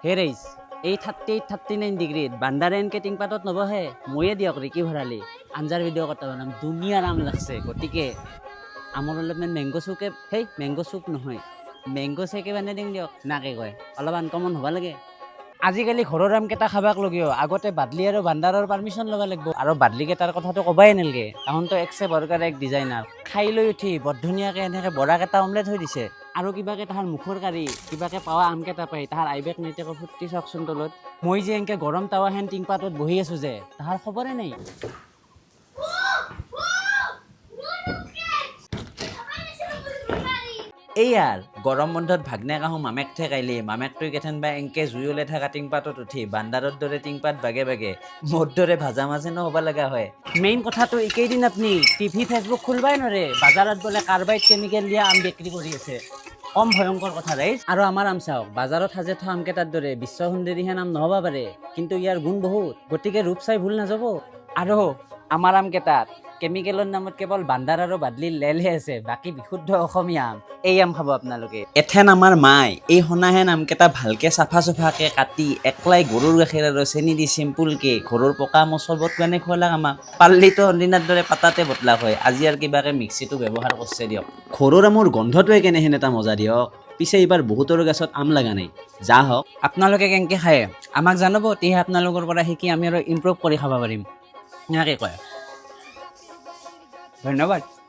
হে ৰাইজ এই 38-39 ডিগ্ৰীত বান্দাৰেনকে টিংপাতত নবহে ময়ে দিয়ক ৰিকি ভৰালি আঞ্জাৰ ভিডিঅ' কথা বনাম দুনিয়াৰ আম লাগছে গতিকে আমৰ অলপমান মেংগ' চুকে সেই মেংগ' চুপ নহয় মেংগ' চেকে বানাই দিম দিয়ক নাকে কয় অলপ আনকমন হ'ব লাগে আজিকালি ঘৰৰ আমকেইটা খাবাক লগিও আগতে বাদলি আৰু বান্দাৰৰ পাৰ্মিশ্যন ল'ব লাগিব আৰু বাদলিকেইটাৰ কথাটো ক'বাই নালাগে তাহোনতো একছে বৰকাৰ এক ডিজাইনাৰ খাই লৈ উঠি বৰ ধুনীয়াকৈ এনেকৈ বৰাকেইটা অমলেট হৈ দিছে আৰু কিবাকে তাহাৰ মুখৰ কাৰি কিবাকে পাৱা আমকেইটা পাই তাহাৰ আইবেক নেতেকৰ ফুৰ্তি চাওকচোন তলত মই যে এনেকৈ গৰম টাৱা হেন টিংপাতত বহি আছোঁ যে তাহাৰ খবৰে নাই এইয়াৰ গৰম বন্ধত ভাগনে কাহো মামেক ঠেকাইলি মামেকটোই কেথেনবা এংকে জুই ওলাই থকা টিংপাতত উঠি বান্দাৰৰ দৰে টিংপাত বাগে বাগে মোৰ দৰে ভাজা মাছে নহ'ব লগা হয় মেইন কথাটো একেইদিন আপুনি টিভি ফেচবুক খুলবাই নৰে বাজাৰত বোলে কাৰ্বাইড কেমিকেল দিয়া আম বিক্ৰী কৰি আছে কম ভয়ংকৰ কথা ৰাইজ আৰু আমাৰ আম চাওক বাজাৰত সাজে থোৱা আমকেইটাৰ দৰে বিশ্ব সুন্দৰীহে নাম নহ'ব পাৰে কিন্তু ইয়াৰ গুণ বহুত গতিকে ৰূপ চাই ভুল নাযাব আৰু আমাৰ আমকেইটাত কেমিকেলৰ নামত কেৱল বান্দাৰ আৰু বাদলিৰ লেলহে আছে বাকী বিশুদ্ধ অসমীয়া আম এই আম খাব আপোনালোকে এথেন আমাৰ মাই এই সনাহেন আমকেইটা ভালকে চাফা চফাকে কাটি একলাই গৰুৰ গাখীৰ আৰু চেনি দি চিম্পুলকে ঘৰৰ পকা আমৰ চৰ্বত কাৰণে খুৱালাক আমাক পাল্লিটো অন্দিনাৰ দৰে পাতাতে বটলা হয় আজি আৰু কিবাকে মিক্সিটো ব্যৱহাৰ কৰিছে দিয়ক ঘৰৰ আমৰ গন্ধটোৱে কেনেহেন এটা মজা দিয়ক পিছে এইবাৰ বহুতৰ গছত আম লগা নাই যা হওক আপোনালোকে কেনেকৈ খায় আমাক জনাব তেহে আপোনালোকৰ পৰা শিকি আমি আৰু ইম্প্ৰুভ কৰি খাব পাৰিম এনেকৈ কয় ধন্যবাদ